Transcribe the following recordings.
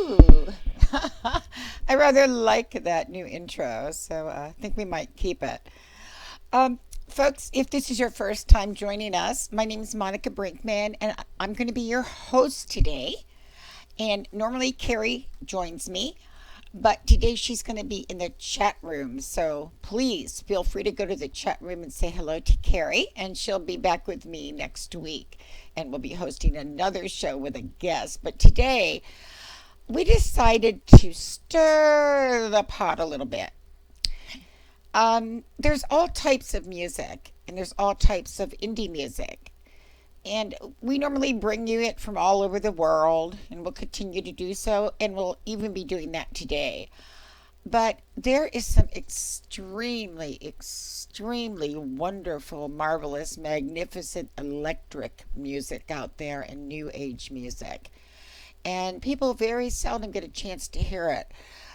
Ooh, I rather like that new intro, so I think we might keep it. Folks, if this is your first time joining us, my name is Monica Brinkman, and I'm going to be your host today. And normally Carrie joins me, but today she's going to be in the chat room. So please feel free to go to the chat room and say hello to Carrie, and she'll be back with me next week. And we'll be hosting another show with a guest. But today, we decided to stir the pot a little bit. There's all types of music, and there's all types of indie music. And we normally bring you it from all over the world, and we'll continue to do so, and we'll even be doing that today. But there is some extremely wonderful, marvelous, magnificent electric music out there and new age music. And people very seldom get a chance to hear it.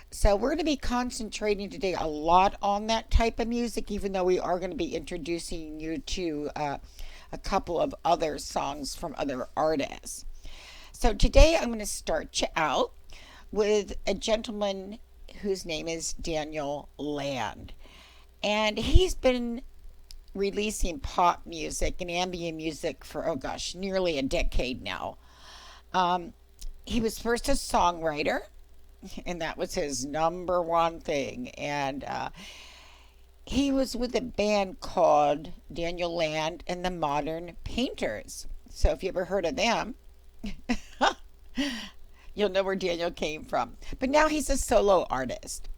So we're going to be concentrating today a lot on that type of music, even though we are going to be introducing you to a couple of other songs from other artists. So today I'm going to start you out with a gentleman whose name is Daniel Land. And he's been releasing pop music and ambient music for, oh gosh, nearly a decade now. He was first a songwriter, and that was his number one thing. And he was with a band called Daniel Land and the Modern Painters. So if you ever heard of them, you'll know where Daniel came from. But now he's a solo artist.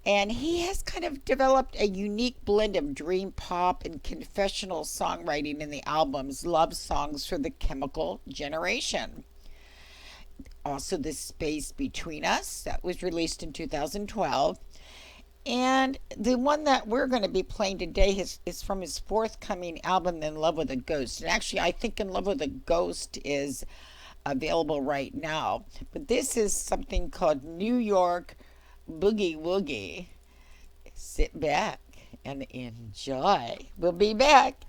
And he has kind of developed a unique blend of dream pop and confessional songwriting in the albums Love Songs for the Chemical Generation. Also, The Space Between Us, that was released in 2012. And the one that we're going to be playing today is from his forthcoming album, In Love with a Ghost. And actually, I think In Love with a Ghost is available right now. But this is something called New York Boogie Woogie. Sit back and enjoy. We'll be back.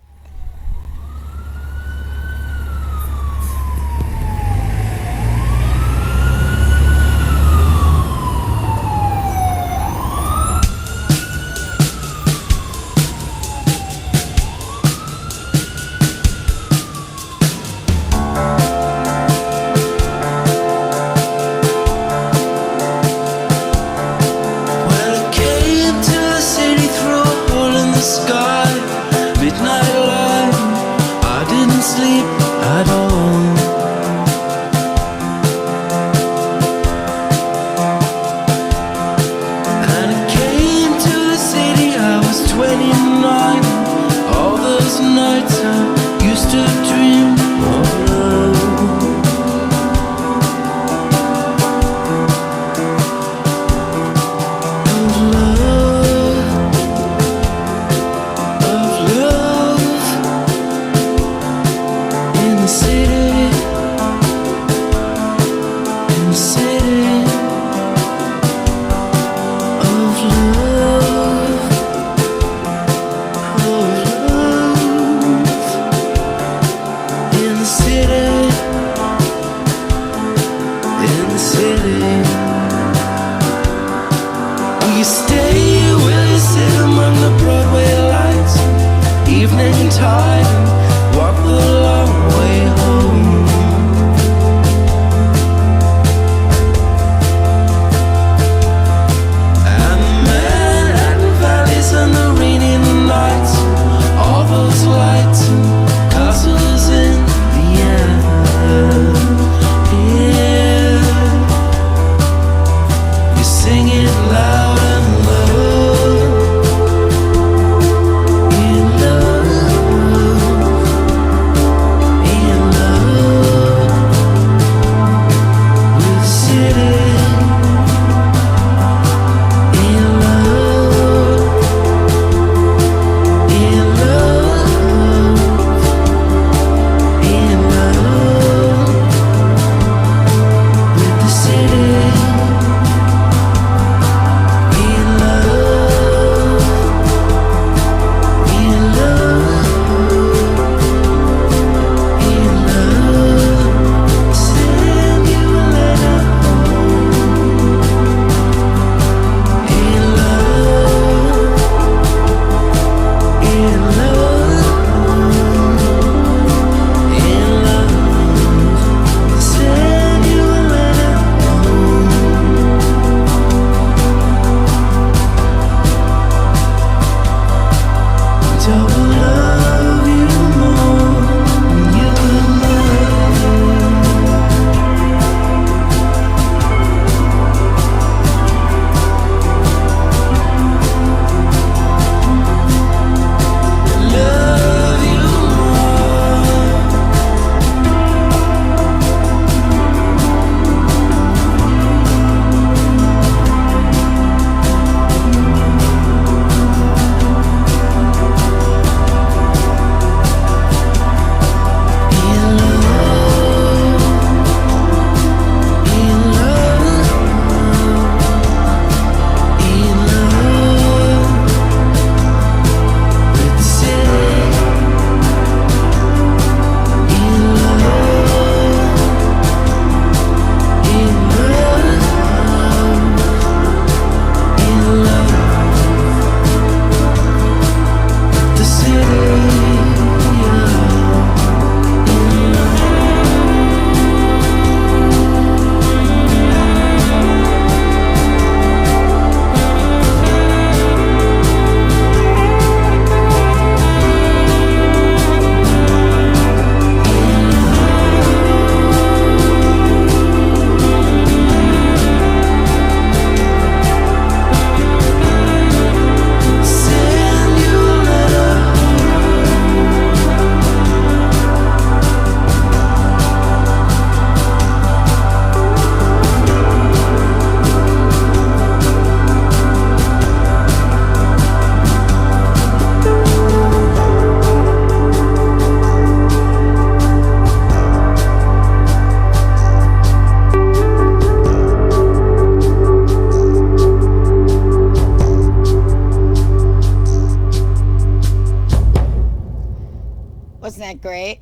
great?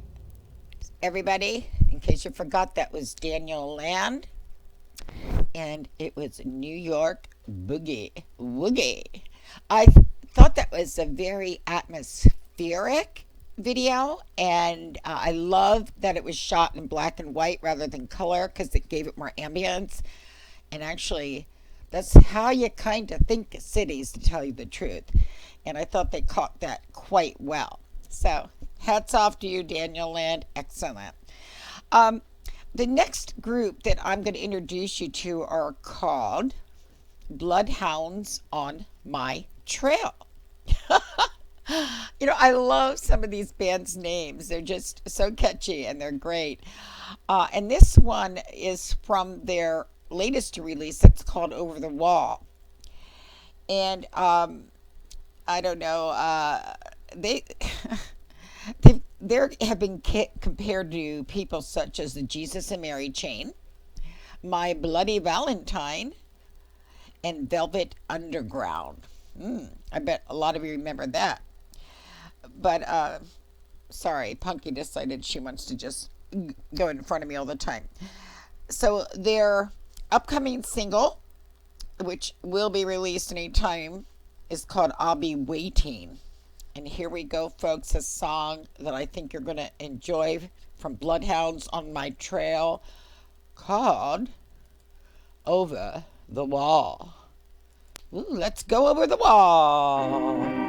Everybody, in case you forgot, that was Daniel Land, and it was New York Boogie Woogie. I thought that was a very atmospheric video, and I love that it was shot in black and white rather than color because it gave it more ambience. And actually, that's how you kind of think of cities, to tell you the truth. And I thought they caught that quite well. So, hats off to you, Daniel Land. Excellent. Um, the next group that I'm going to introduce you to are called Bloodhounds on My Trail. I love some of these bands' names. They're just so catchy and they're great. And this one is from their latest release that's called Over the Wall. And I don't know, they they have been compared to people such as the Jesus and Mary Chain, My Bloody Valentine, and Velvet Underground. I bet a lot of you remember that. But sorry, Punky decided she wants to just go in front of me all the time. So their upcoming single, which will be released anytime, is called I'll Be Waiting. And here we go, folks, a song that I think you're going to enjoy from Bloodhounds on My Trail called Over the Wall. Ooh, let's go over the wall.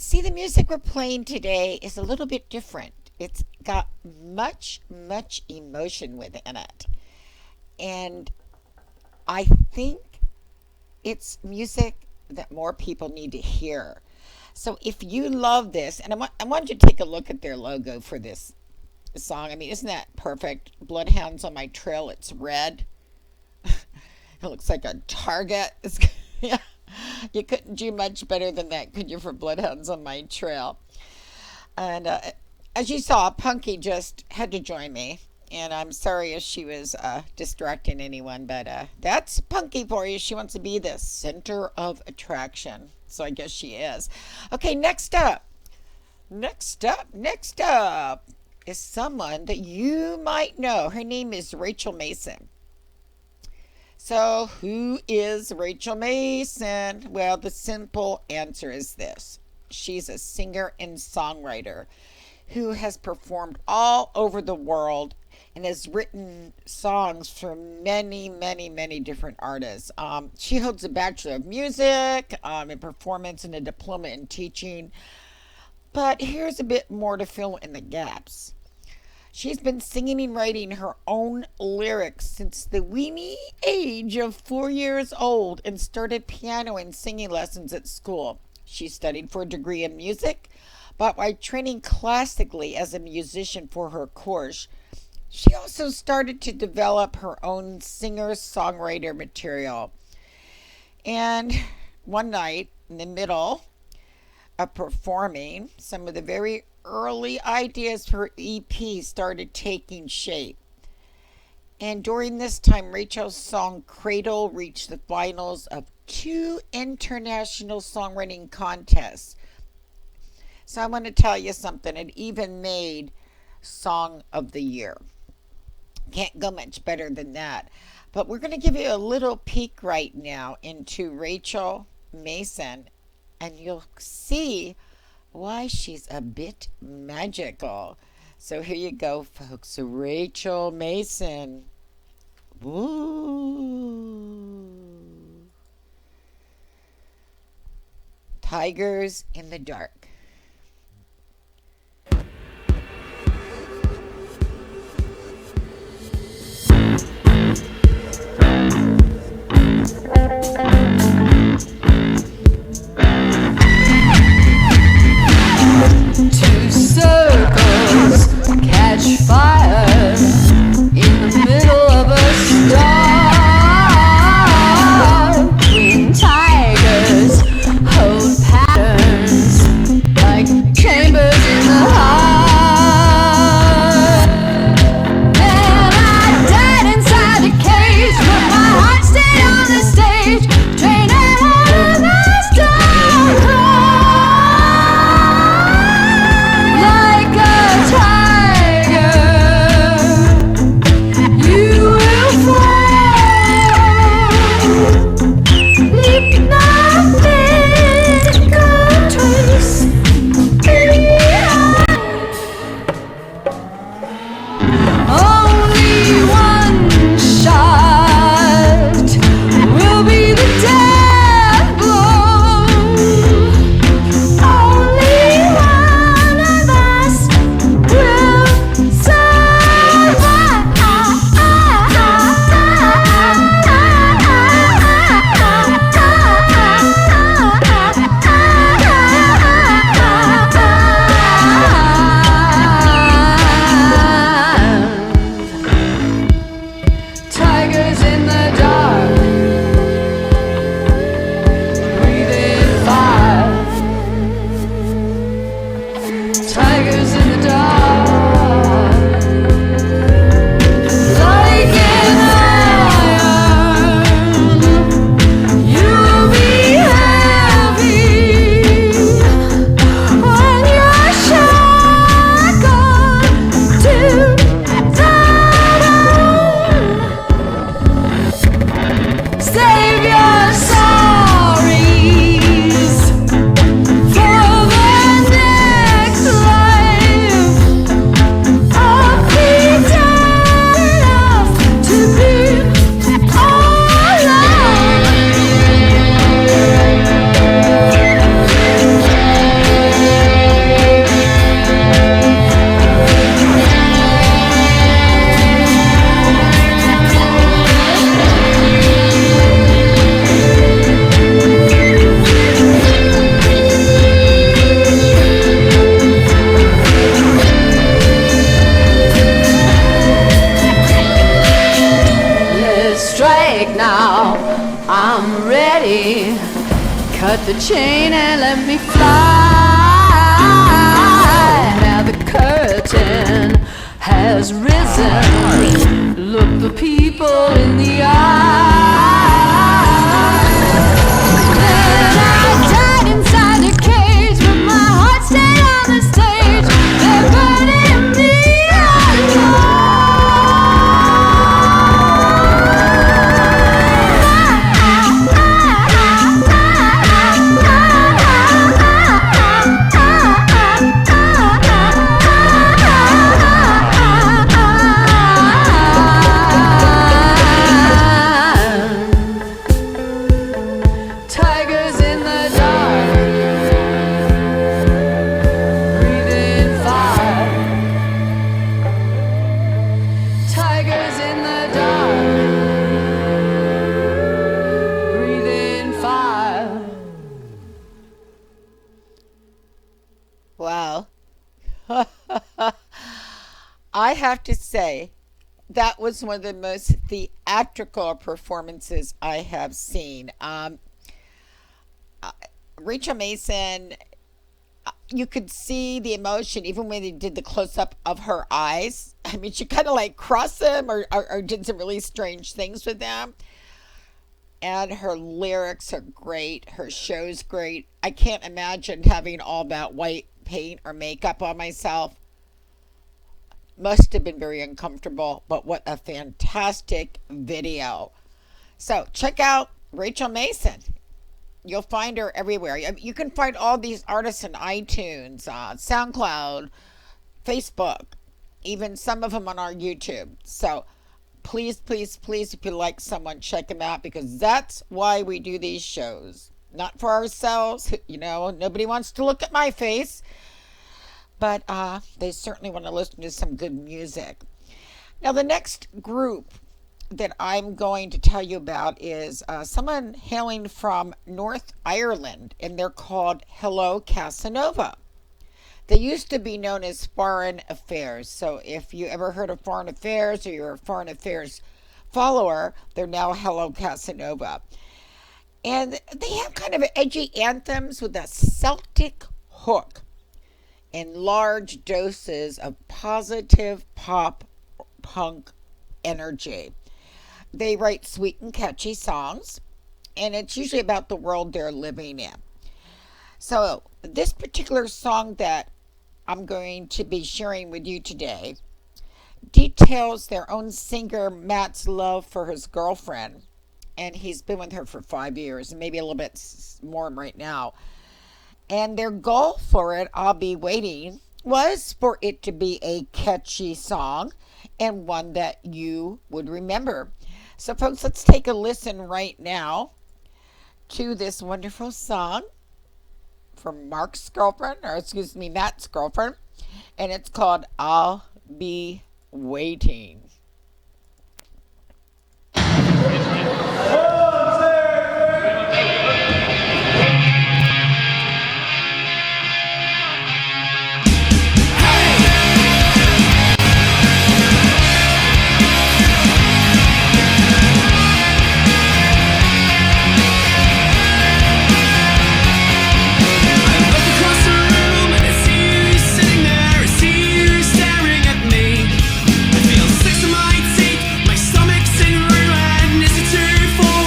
See, the music we're playing today is a little bit different. It's got much emotion within it. And I think it's music that more people need to hear. So if you love this, and I want you to take a look at their logo for this song. I mean, isn't that perfect? Bloodhounds on my trail. It's red. It looks like a target. It's, yeah, you couldn't do much better than that, could you, for Bloodhounds on my trail? And as you saw, Punky just had to join me. And I'm sorry if she was distracting anyone, but that's Punky for you. She wants to be the center of attraction. So I guess she is. Okay, next up is someone that you might know. Her name is Rachel Mason. So, who is Rachel Mason? Well, the simple answer is this: she's a singer and songwriter who has performed all over the world and has written songs for many different artists. She holds a Bachelor of Music in Performance and a diploma in teaching. But here's a bit more to fill in the gaps. She's been singing and writing her own lyrics since the weeny age of 4 years old and started piano and singing lessons at school. She studied for a degree in music, but by training classically as a musician for her course, she also started to develop her own singer-songwriter material. And one night, in the middle of performing, some of the very early ideas for EP started taking shape. And during this time, Rachel's song Cradle reached the finals of 2 international songwriting contests. So I want to tell you something. It even made Song of the Year. Can't go much better than that. But we're going to give you a little peek right now into Rachel Mason, and you'll see why she's a bit magical. So here you go, folks. Rachel Mason. Woo. Tigers in the Dark. Two circles catch fire in the middle of a storm. Green tigers hold patterns the chain and let me fly. Now the curtain has risen. Look the people in the eye. Then I died inside the cage, but my heart stayed on the stage. They're burning me Tigers in the dark, breathing fire. Tigers in the dark, breathing fire. Wow. I have to say, that was one of the most theatrical performances I have seen. Rachel Mason, you could see the emotion even when they did the close up of her eyes. I mean, she kind of like crossed them or did some really strange things with them. And her lyrics are great. Her show's great. I can't imagine having all that white paint or makeup on myself. Must have been very uncomfortable, but what a fantastic video. So check out Rachel Mason. You'll find her everywhere. You can find all these artists on iTunes, SoundCloud, Facebook, even some of them on our YouTube. So please, please, please, if you like someone, check them out, because that's why we do these shows. Not for ourselves. You know, nobody wants to look at my face, but they certainly want to listen to some good music. Now, the next group that I'm going to tell you about is someone hailing from North Ireland, and they're called Hello Casanova. They used to be known as Foreign Affairs. So if you ever heard of Foreign Affairs or you're a Foreign Affairs follower, they're now Hello Casanova. And they have kind of edgy anthems with a Celtic hook and large doses of positive pop punk energy. They write sweet and catchy songs, and it's usually about the world they're living in. So this particular song that I'm going to be sharing with you today details their own singer Matt's love for his girlfriend, and he's been with her for 5 years, and maybe a little bit more right now. And their goal for it, I'll Be Waiting, was for it to be a catchy song and one that you would remember. So folks, let's take a listen right now to this wonderful song from Matt's girlfriend, and it's called I'll Be Waiting. My stomach's in ruin. Is it true for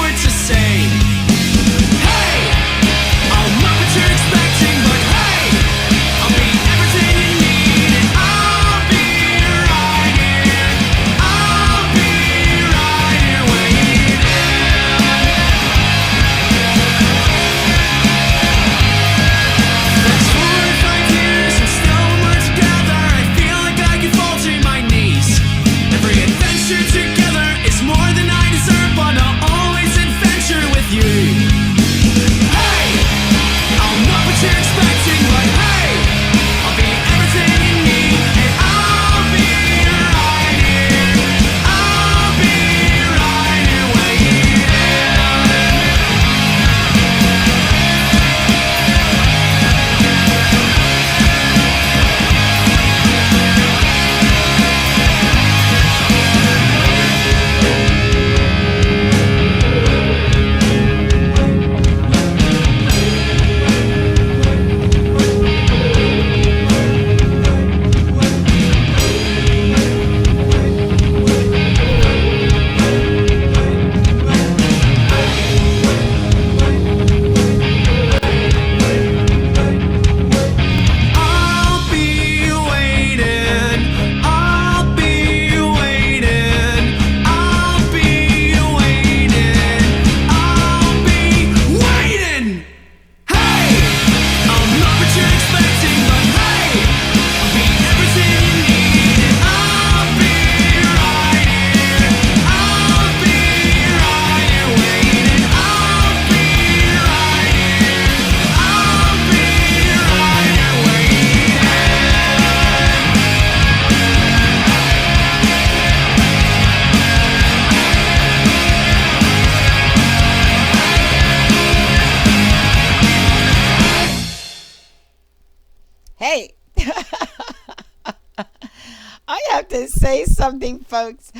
I have to say something, folks.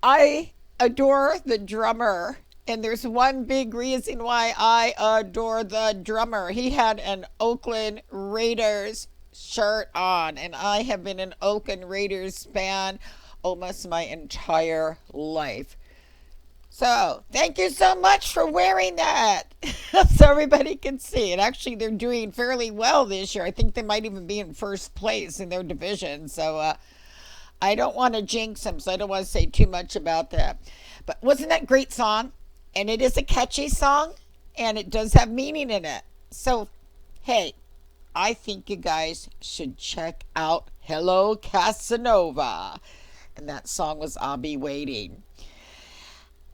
I adore the drummer. And there's one big reason why I adore the drummer. He had an Oakland Raiders shirt on, and I have been an Oakland Raiders fan almost my entire life. So, thank you so much for wearing that so everybody can see it. Actually, they're doing fairly well this year. I think they might even be in first place in their division. So, I don't want to jinx them, so I don't want to say too much about that. But wasn't that a great song? And it is a catchy song, and it does have meaning in it. So, hey, I think you guys should check out Hello Casanova. And that song was I'll Be Waiting.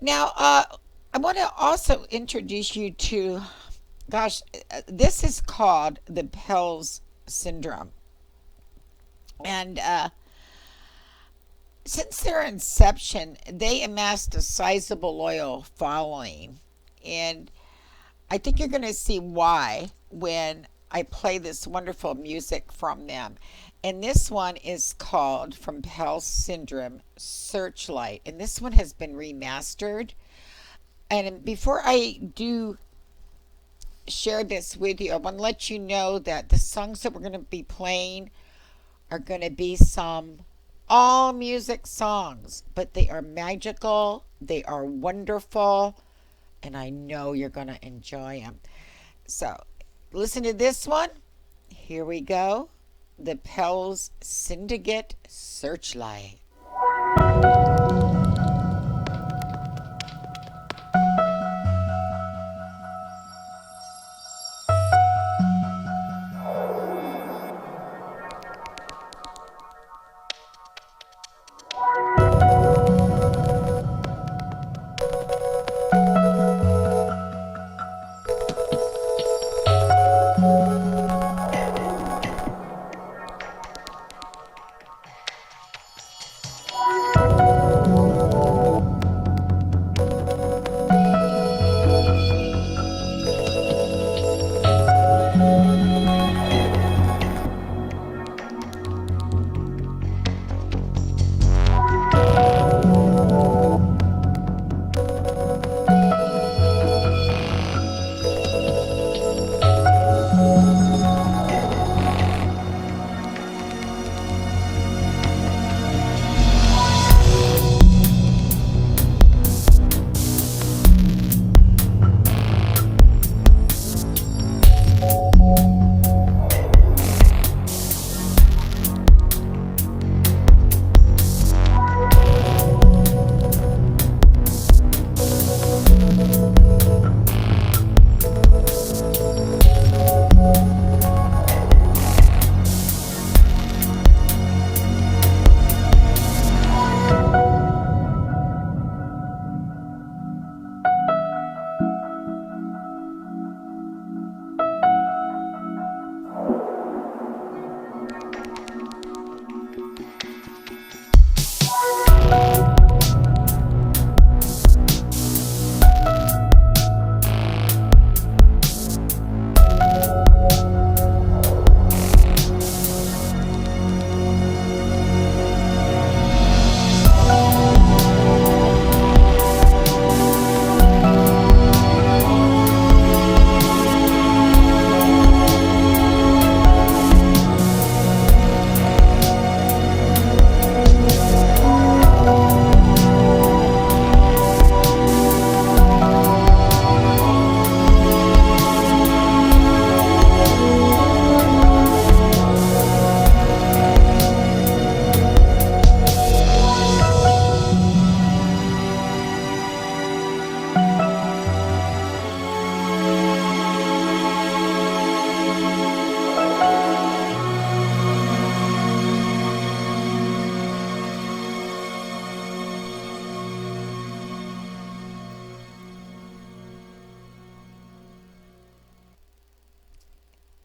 Now, I want to also introduce you to, gosh, this is called the Pell's Syndrome. And since their inception, they amassed a sizable loyal following. And I think you're going to see why when I play this wonderful music from them. And this one is called From Pell's Syndrome Searchlight. And this one has been remastered. And before I do share this with you, I want to let you know that the songs that we're going to be playing are going to be some all music songs, but they are magical, they are wonderful, and I know you're going to enjoy them. So, listen to this one. Here we go. The Pell's Syndicate Searchlight.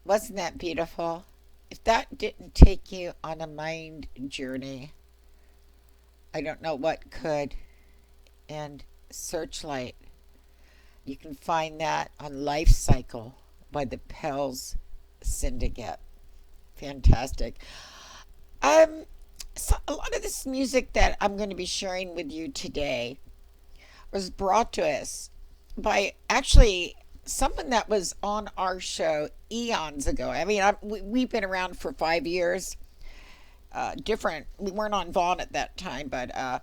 Wasn't that beautiful? If that didn't take you on a mind journey, I don't know what could. And Searchlight, you can find that on Life Cycle by the Pell's Syndicate. Fantastic. Um, so a lot of this music that I'm going to be sharing with you today was brought to us by actually someone that was on our show eons ago. I mean, we've been around for 5 years. Different. We weren't on Vaughn at that time, but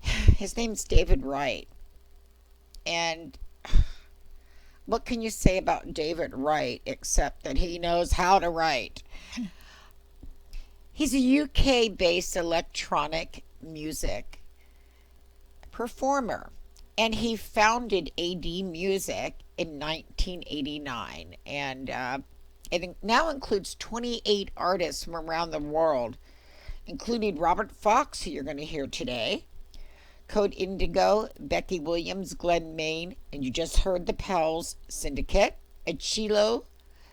his name's David Wright. And what can you say about David Wright except that he knows how to write? He's a UK based electronic music performer, and he founded ADMusic in 1989. And it now includes 28 artists from around the world, including Robert Fox, who you're going to hear today, Code Indigo, Becky Williams, Glenn Main, and you just heard the Pels Syndicate, Ed Sheilo,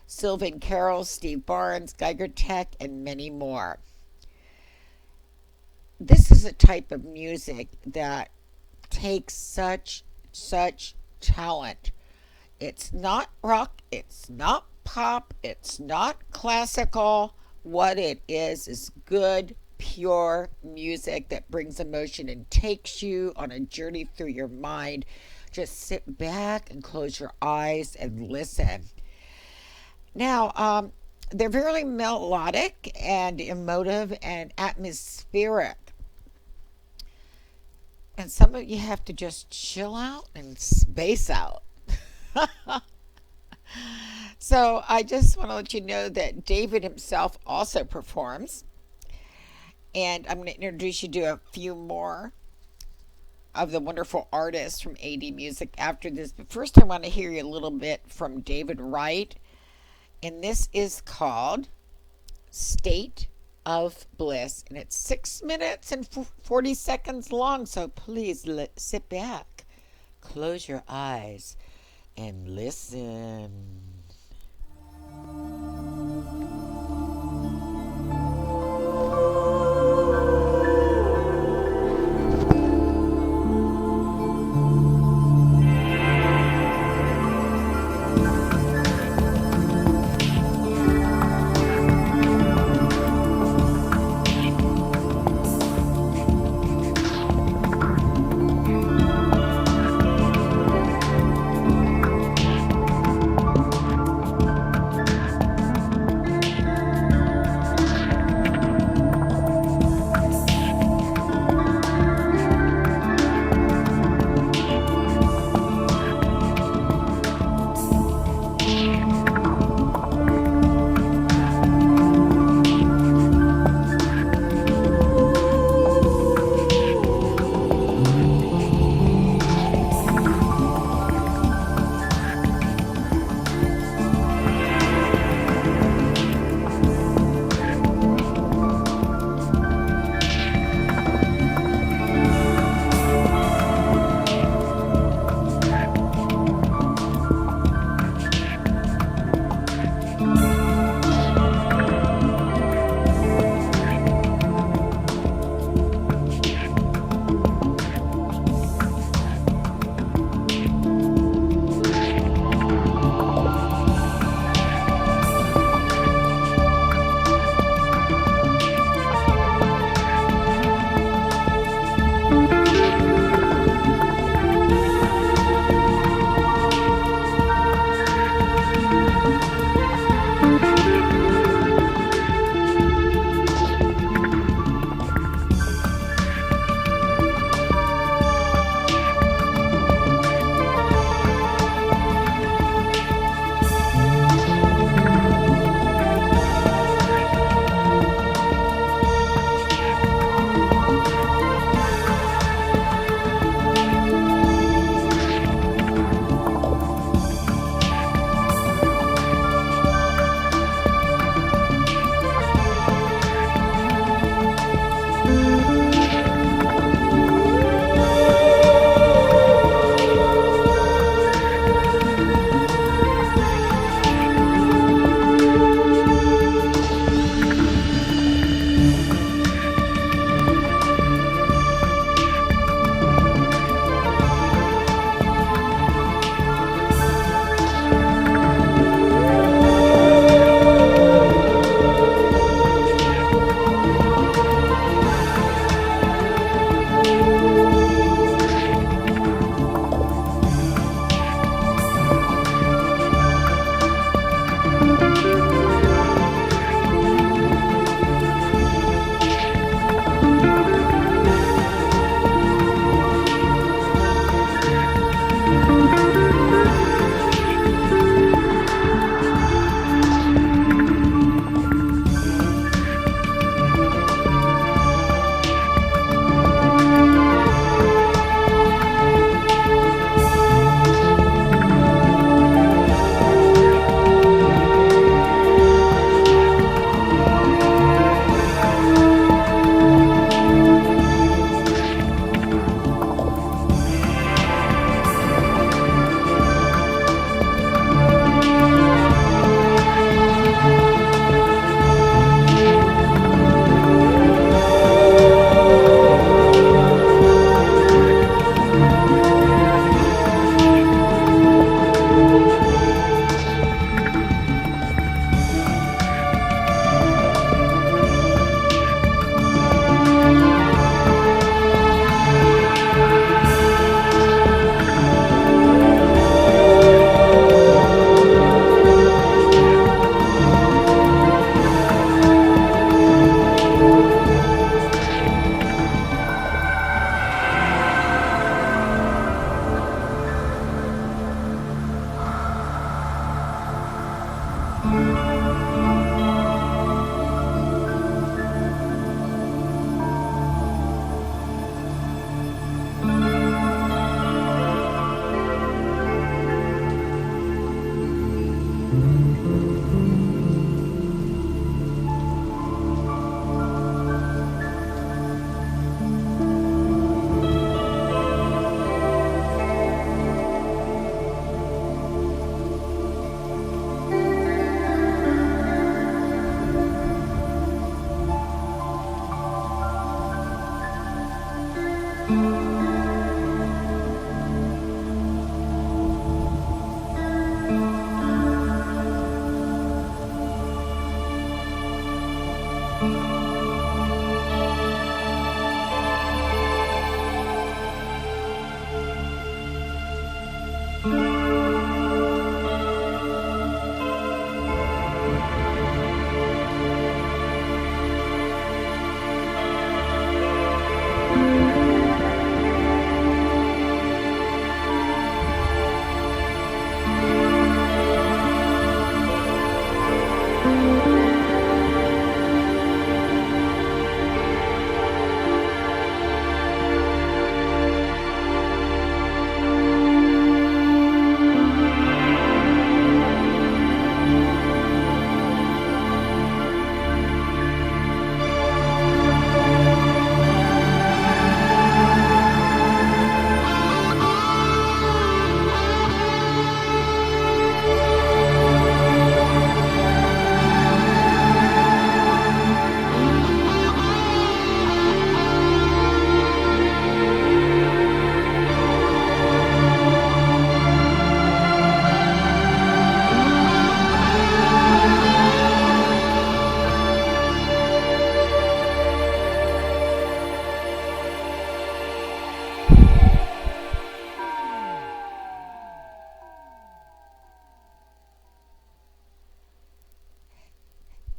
Sylvan Carroll, Steve Barnes, Geiger Tech, and many more. This is a type of music that takes such talent. It's not rock, it's not pop, it's not classical. What it is good, pure music that brings emotion and takes you on a journey through your mind. Just sit back and close your eyes and listen. Now, they're very melodic and emotive and atmospheric. And some of you have to just chill out and space out. So I just want to let you know that David himself also performs. And I'm going to introduce you to a few more of the wonderful artists from ADMusic after this. But first, I want to hear you a little bit from David Wright. And this is called State of Bliss. And it's 6 minutes and 40 seconds long. So please sit back, close your eyes, and listen.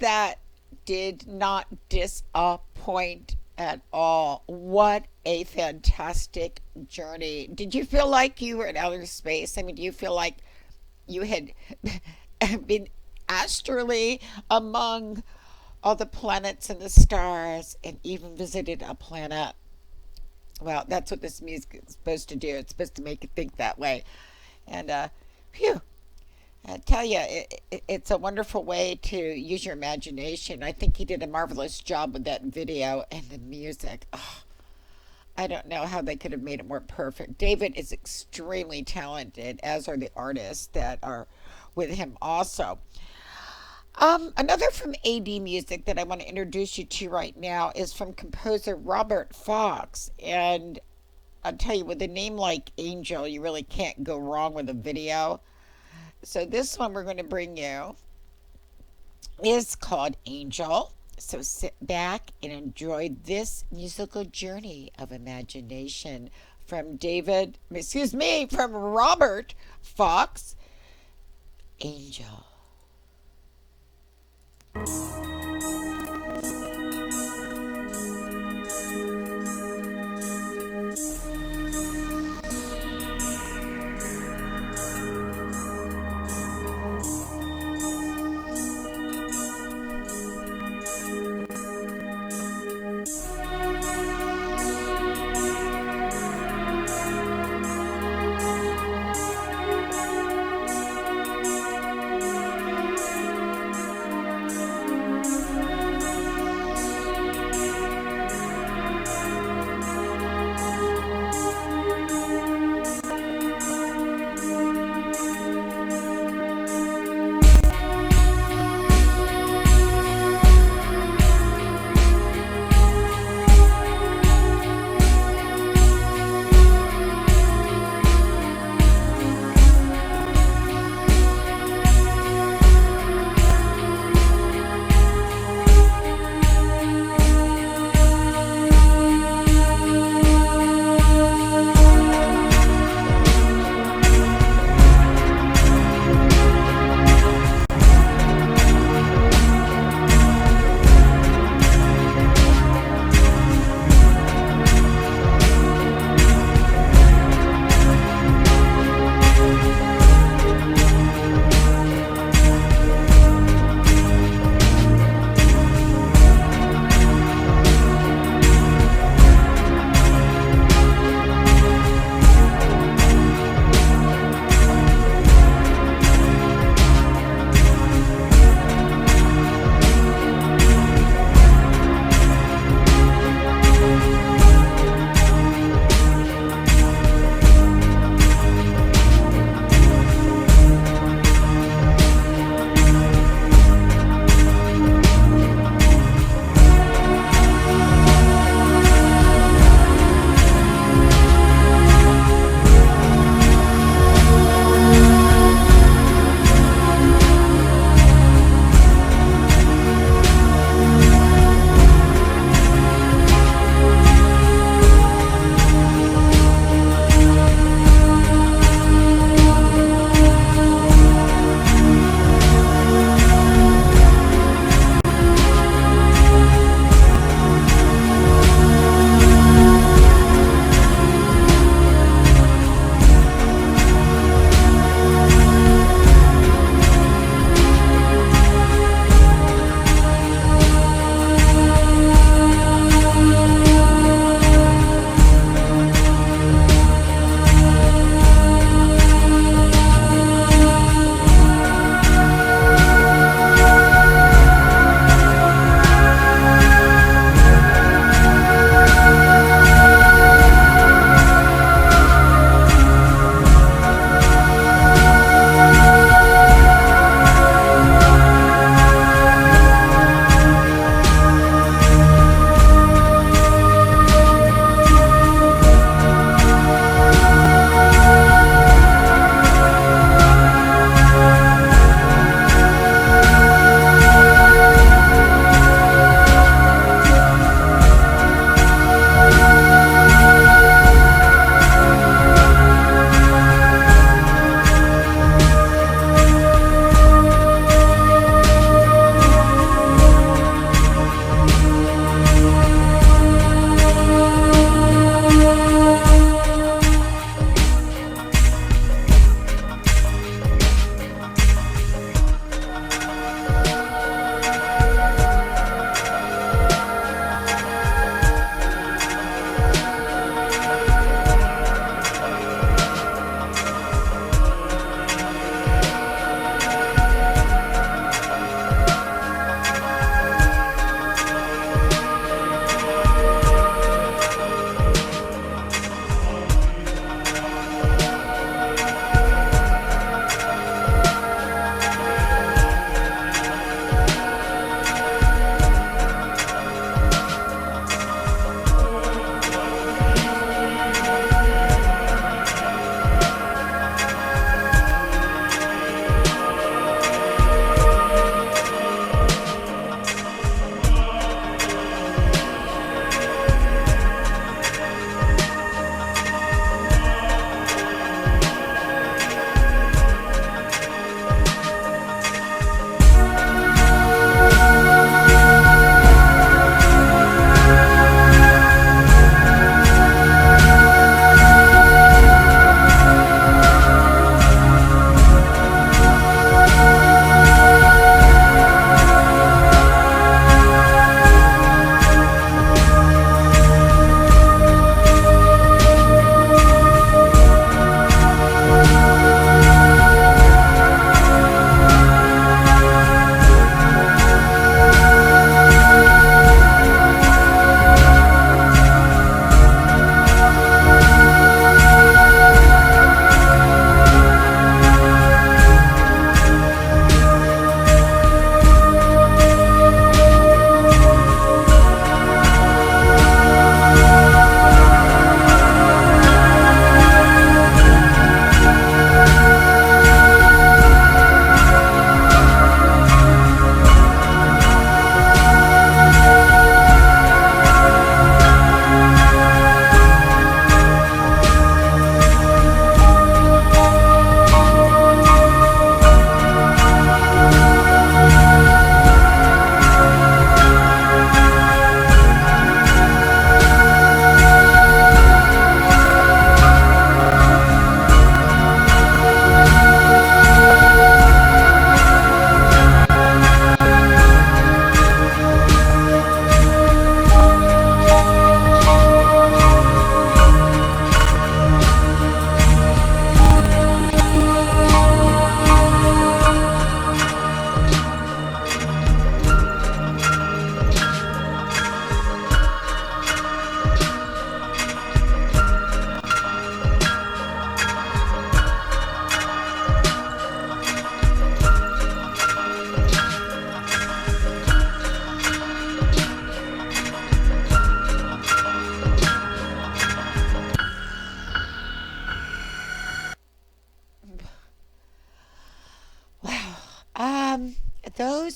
That did not disappoint at all. What a fantastic journey. Did you feel like you were in outer space? I mean, do you feel like you had been astrally among all the planets and the stars and even visited a planet? Well, that's what this music is supposed to do. It's supposed to make you think that way. And, phew, I tell you, it's a wonderful way to use your imagination. I think he did a marvelous job with that video and the music. Oh, I don't know how they could have made it more perfect. David is extremely talented, as are the artists that are with him also. Another from ADMusic that I want to introduce you to right now is from composer Robert Fox. And I'll tell you, with a name like Angel, you really can't go wrong with a video. So this one we're going to bring you is called Angel. So sit back and enjoy this musical journey of imagination from from Robert Fox. Angel.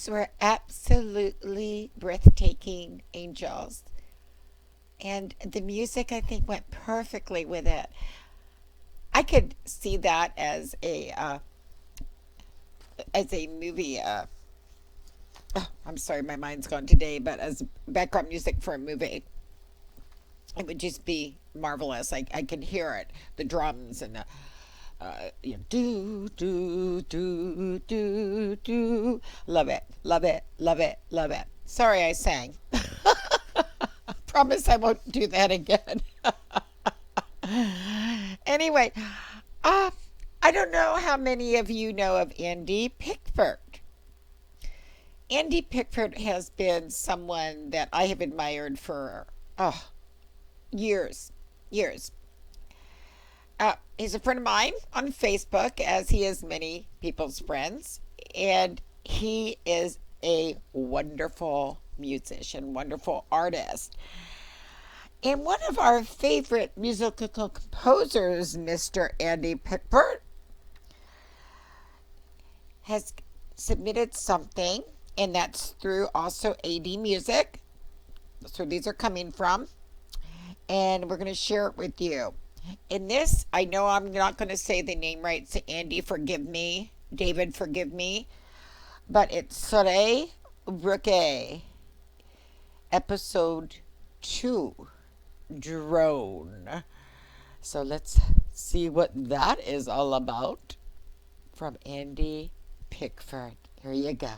those were absolutely breathtaking angels. And the music, I think, went perfectly with it. I could see that as a movie. Oh, I'm sorry, my mind's gone today. But as background music for a movie, it would just be marvelous. I could hear it, the drums and the do do do do. Love it, love it, love it, love it. Sorry, I sang. Promise I won't do that again. Anyway, uh, I don't know how many of you know of Andy Pickford. Andy Pickford has been someone that I have admired for years, years. He's a friend of mine on Facebook, as he is many people's friends, and he is a wonderful musician, wonderful artist. And one of our favorite musical composers, Mr. Andy Pickford, has submitted something, and that's through also ADMusic. That's where these are coming from. And we're going to share it with you. In this, I know I'm not going to say the name right, so Andy, forgive me. David, forgive me. But it's Soleil Brooke, episode 2, Drone. So let's see what that is all about from Andy Pickford. Here you go.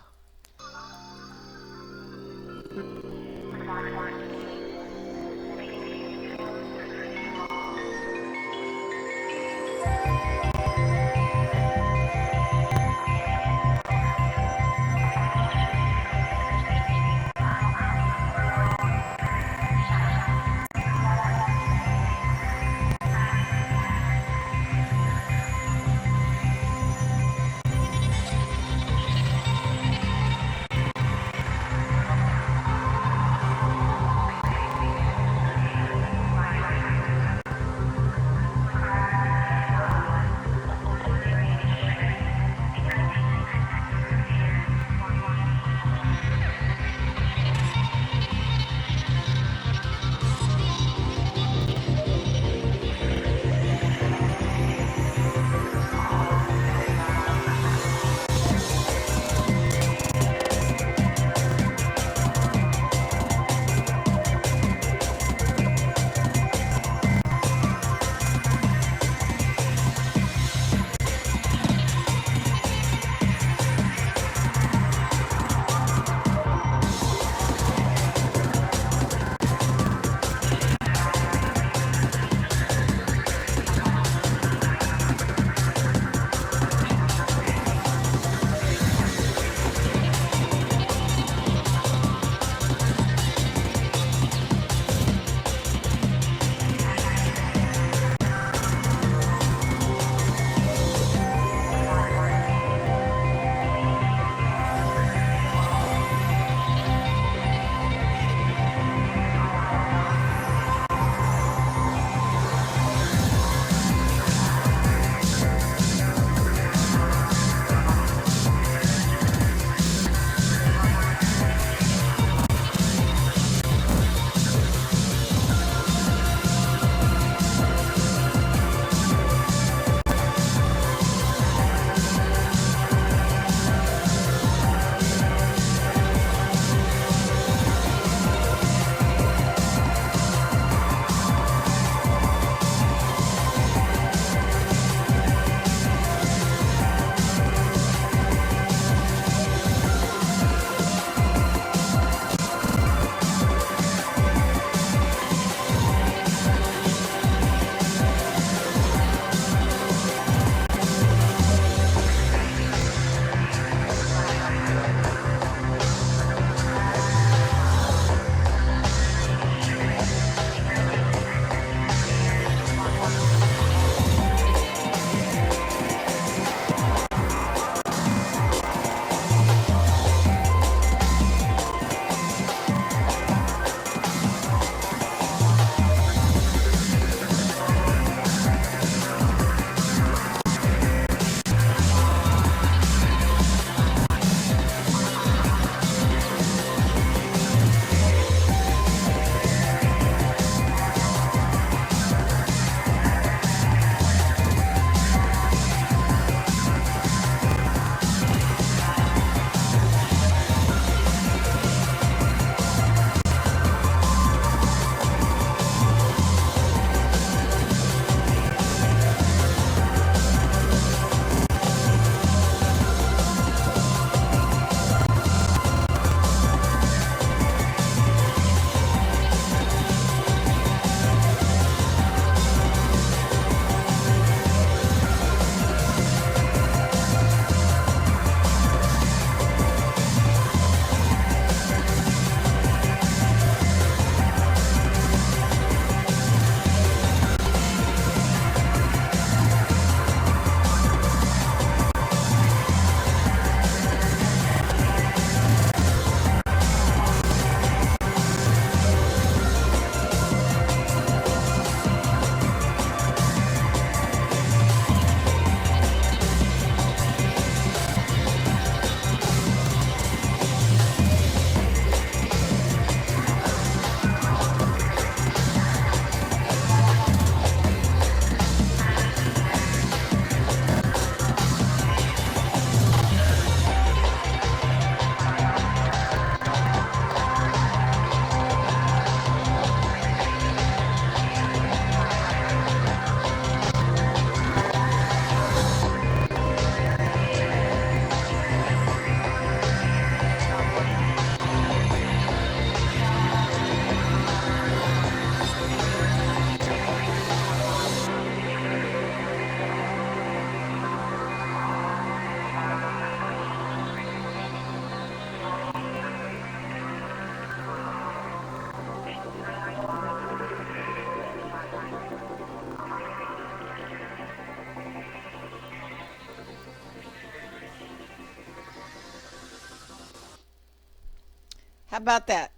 How about that?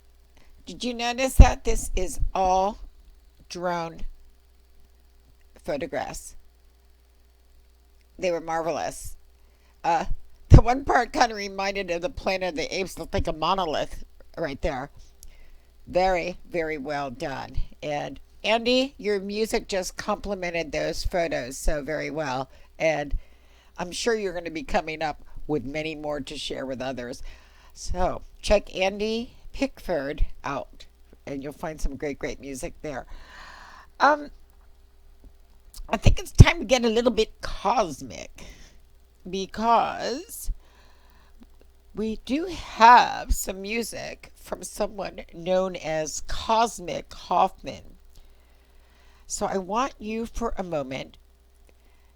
Did you notice that this is all drone photographs? They were marvelous. Uh, the one part kind of reminded of the Planet of the Apes, looked like a monolith right there. Very, very well done. And Andy, your music just complemented those photos so very well. And I'm sure you're going to be coming up with many more to share with others. So check Andy Pickford out, and you'll find some great, great music there. Um, I think it's time to get a little bit cosmic because we do have some music from someone known as Cosmic Hoffman. So I want you for a moment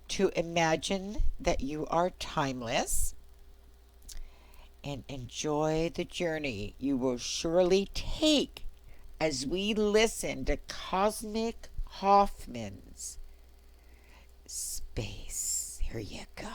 to imagine that you are timeless and enjoy the journey you will surely take as we listen to Cosmic Hoffman's Space. Here you go.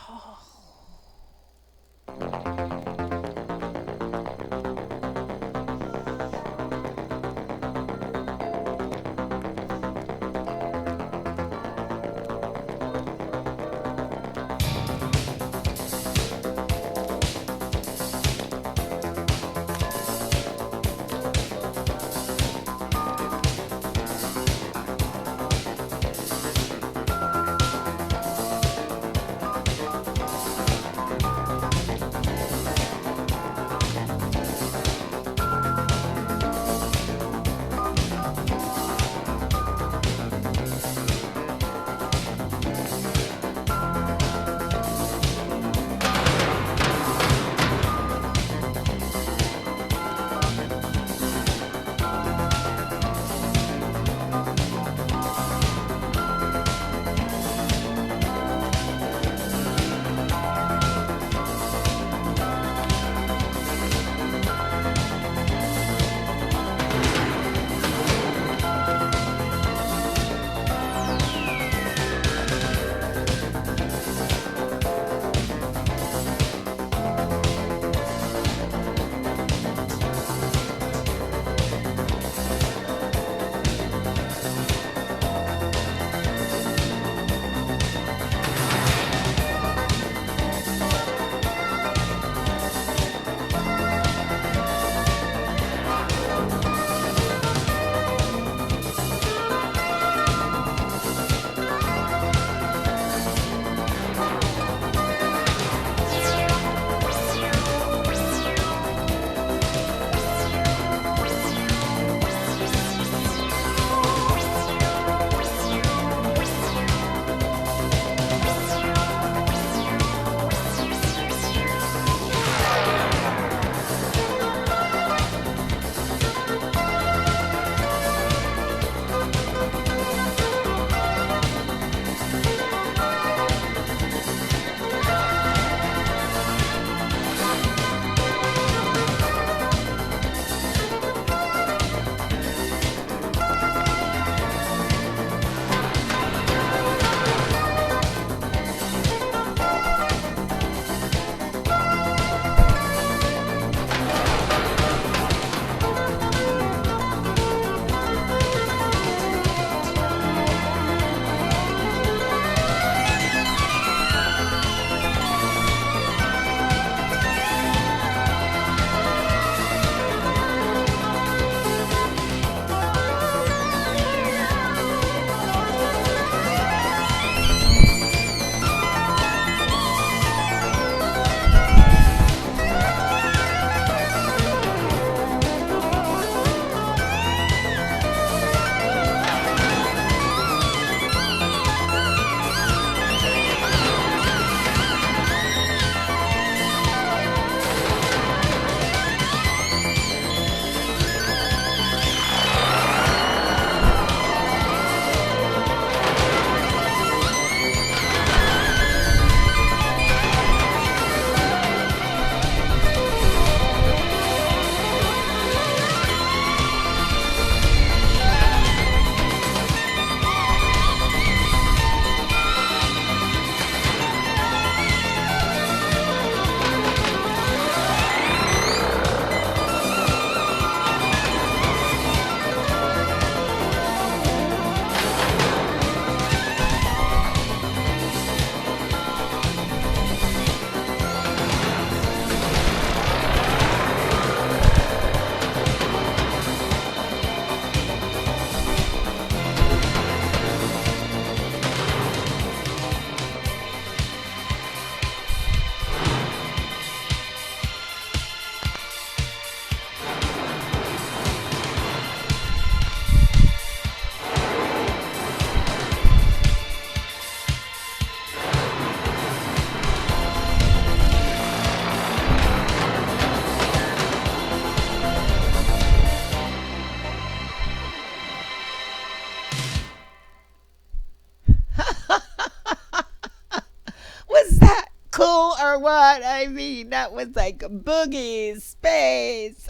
cool or what? I mean, that was like boogie space.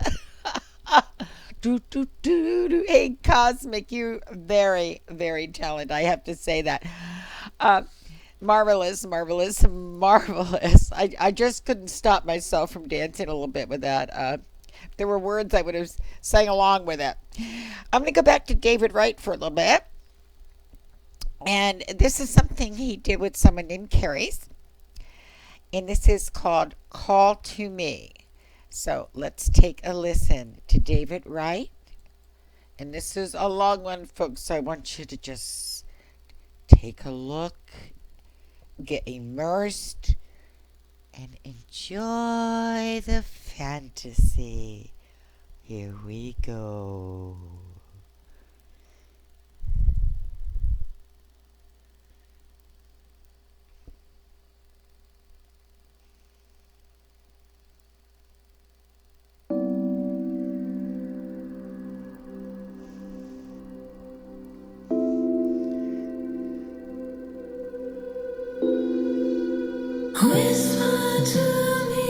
Do, do, do, do. Hey, Cosmic, you very, very talented. I have to say that. Uh, marvelous, marvelous, marvelous. I just couldn't stop myself from dancing a little bit with that. If there were words, I would have sang along with it. I'm going to go back to David Wright for a little bit. And this is something he did with someone named Carrie's. And this is called Call to Me. So let's take a listen to David Wright. And this is a long one, folks, so I want you to just take a look, get immersed, and enjoy the fantasy. Here we go. Whisper to me.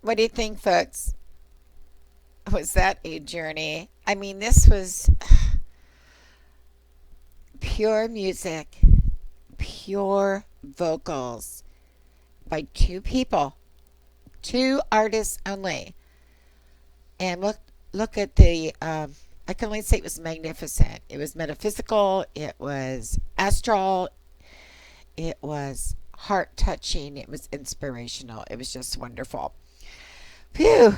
What do you think, folks? Was that a journey? I mean, this was pure music, pure vocals by two people, two artists only. And look at the. I can only say it was magnificent. It was metaphysical. It was astral. It was heart touching. It was inspirational. It was just wonderful. Phew.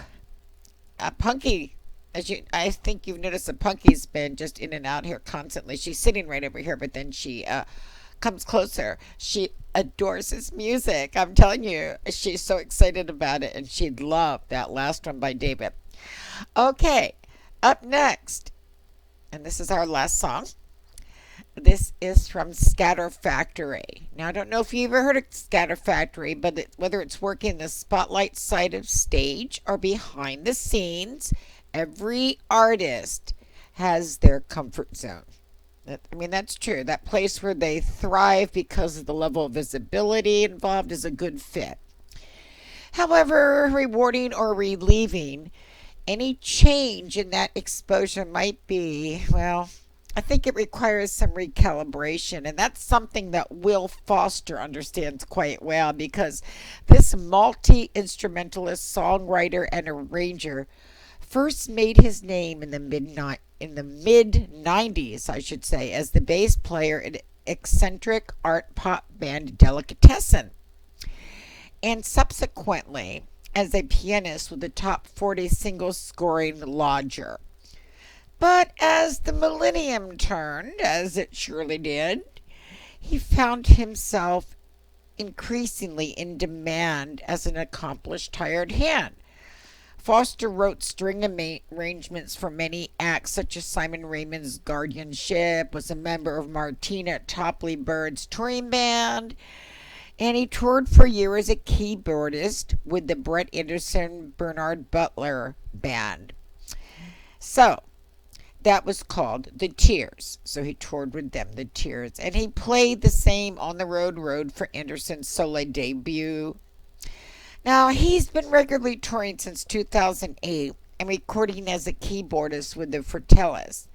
Punky, as you, I think you've noticed that Punky's been just in and out here constantly. She's sitting right over here, but then she comes closer. She adores his music. I'm telling you, she's so excited about it, and she'd love that last one by David. Okay, up next, and this is our last song. This is from Scatter Factory. Now, I don't know if you ever heard of Scatter Factory, but whether it's working the spotlight side of stage or behind the scenes, every artist has their comfort zone. I mean, that's true. That place where they thrive because of the level of visibility involved is a good fit. However, rewarding or relieving, any change in that exposure might be, well, I think it requires some recalibration, and that's something that Will Foster understands quite well because this multi instrumentalist, songwriter, and arranger first made his name in the mid 90s, I should say, as the bass player in eccentric art pop band Delicatessen, and subsequently as a pianist with the top 40 single scoring Lodger. But as the millennium turned, as it surely did, he found himself increasingly in demand as an accomplished hired hand. Foster wrote string arrangements for many acts, such as Simon Raymond's Guardianship, was a member of Martina Topley Bird's touring band, and he toured for a year as a keyboardist with the Brett Anderson Bernard Butler band. So, that was called The Tears. So he toured with them, The Tears. And he played the same On the Road for Anderson's solo debut. Now, he's been regularly touring since 2008 and recording as a keyboardist with the Fratellis.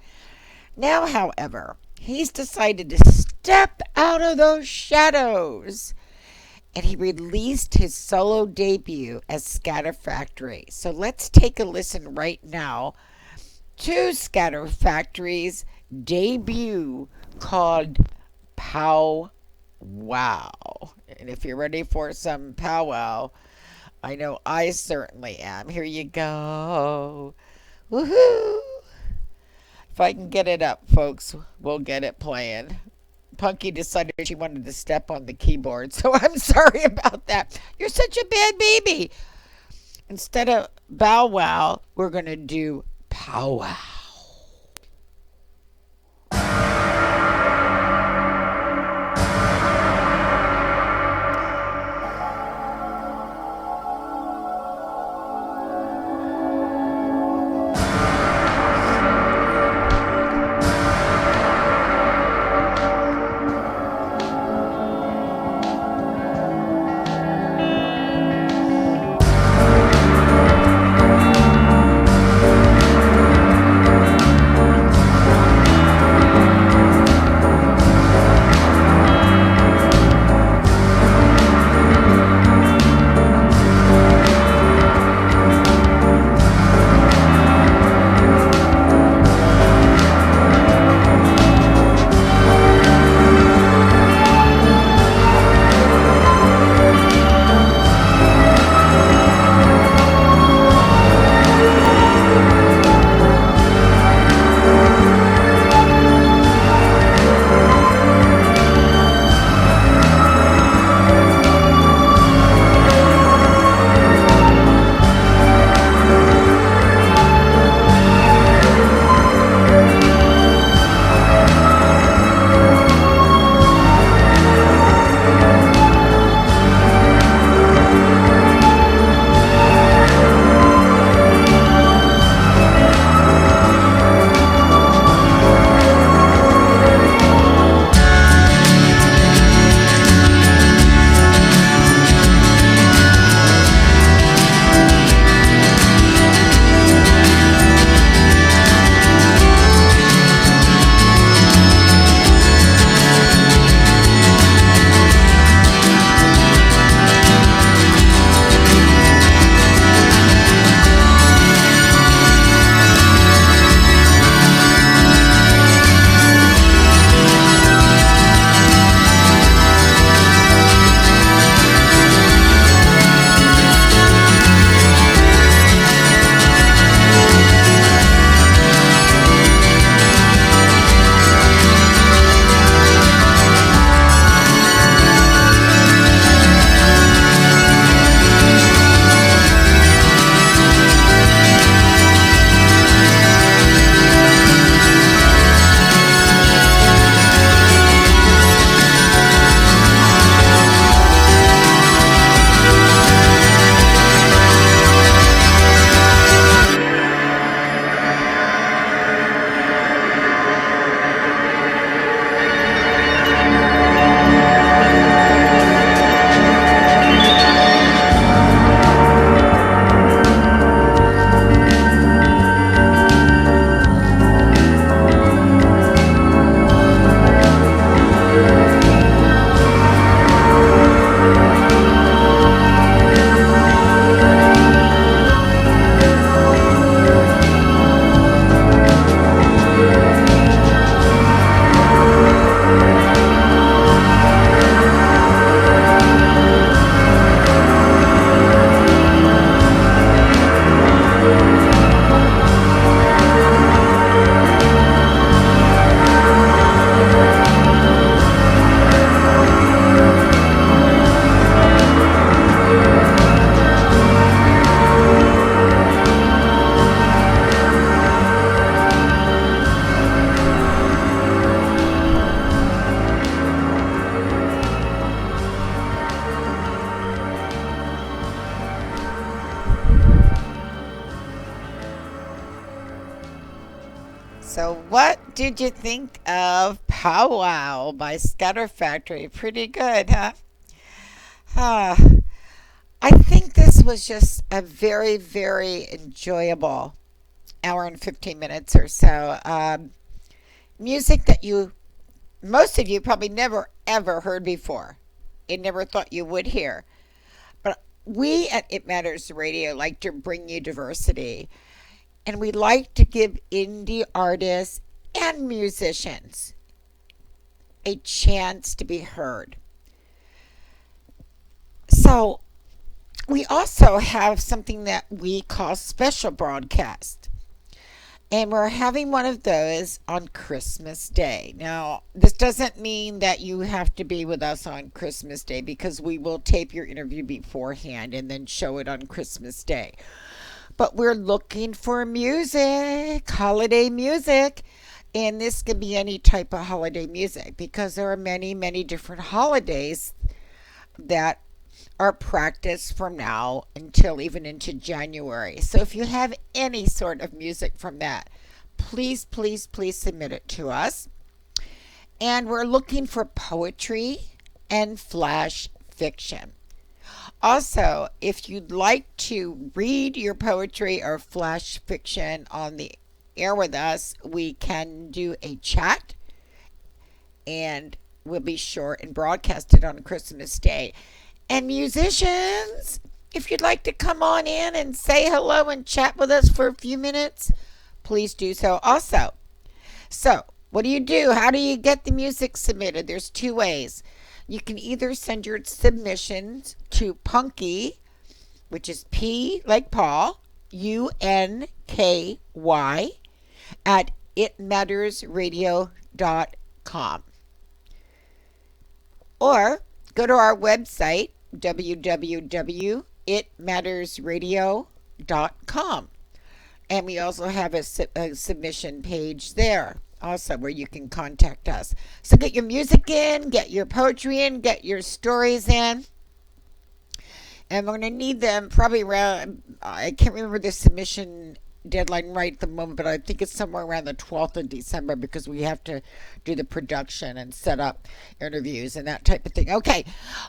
Now, however, he's decided to step out of those shadows, and he released his solo debut as Scatter Factory. So let's take a listen right now to Scatter Factory's debut called Pow Wow. And if you're ready for some powwow, I know I certainly am. Here you go. Woohoo! If I can get it up, folks, we'll get it playing. Punky decided she wanted to step on the keyboard, so I'm sorry about that. You're such a bad baby. Instead of bow wow, we're going to do powwow. So, what did you think of Powwow by Scatter Factory? Pretty good, huh? Ah, I think this was just a very, very enjoyable hour and 15 minutes or so. Music that most of you probably never ever heard before and never thought you would hear. But we at It Matters Radio like to bring you diversity, and we like to give indie artists and musicians a chance to be heard. So, we also have something that we call special broadcast. And we're having one of those on Christmas Day. Now, this doesn't mean that you have to be with us on Christmas Day because we will tape your interview beforehand and then show it on Christmas Day. But we're looking for music, holiday music. And this could be any type of holiday music because there are many, many different holidays that are practiced from now until even into January. So if you have any sort of music from that, please, please, please submit it to us. And we're looking for poetry and flash fiction. Also, if you'd like to read your poetry or flash fiction on the air with us, we can do a chat and we'll be sure and broadcast it on Christmas Day. And musicians, if you'd like to come on in and say hello and chat with us for a few minutes, please do so also. So, what do you do? How do you get the music submitted? There's two ways. You can either send your submissions to Punky, which is P like Paul, UNKY, at itmattersradio.com. Or go to our website, www.itmattersradio.com. And we also have a submission page there also where you can contact us. So get your music in, get your poetry in, get your stories in. And we're going to need them probably around, I can't remember the submission deadline right at the moment, but I think it's somewhere around the 12th of December because we have to do the production and set up interviews and that type of thing. Okay.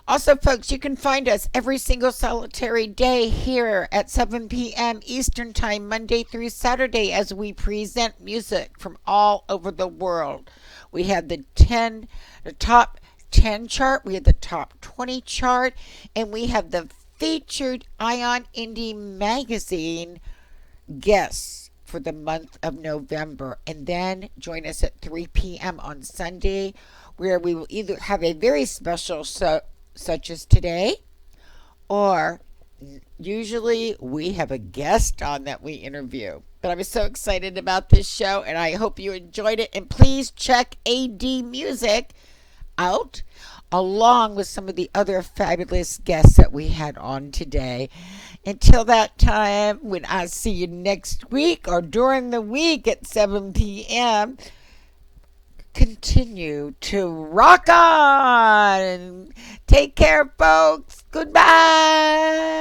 Also, folks, you can find us every single solitary day here at 7 p.m. Eastern Time, Monday through Saturday, as we present music from all over the world. We have the top 10 chart, we have the top 20 chart, and we have the featured Ion Indie Magazine guests for the month of November. And then join us at 3 p.m. on Sunday, where we will either have a very special such as today, or usually we have a guest on that we interview. But I was so excited about this show, and I hope you enjoyed it. And please check ADMusic out, along with some of the other fabulous guests that we had on today. Until that time, when I see you next week or during the week at 7 p.m., continue to rock on. Take care, folks. Goodbye.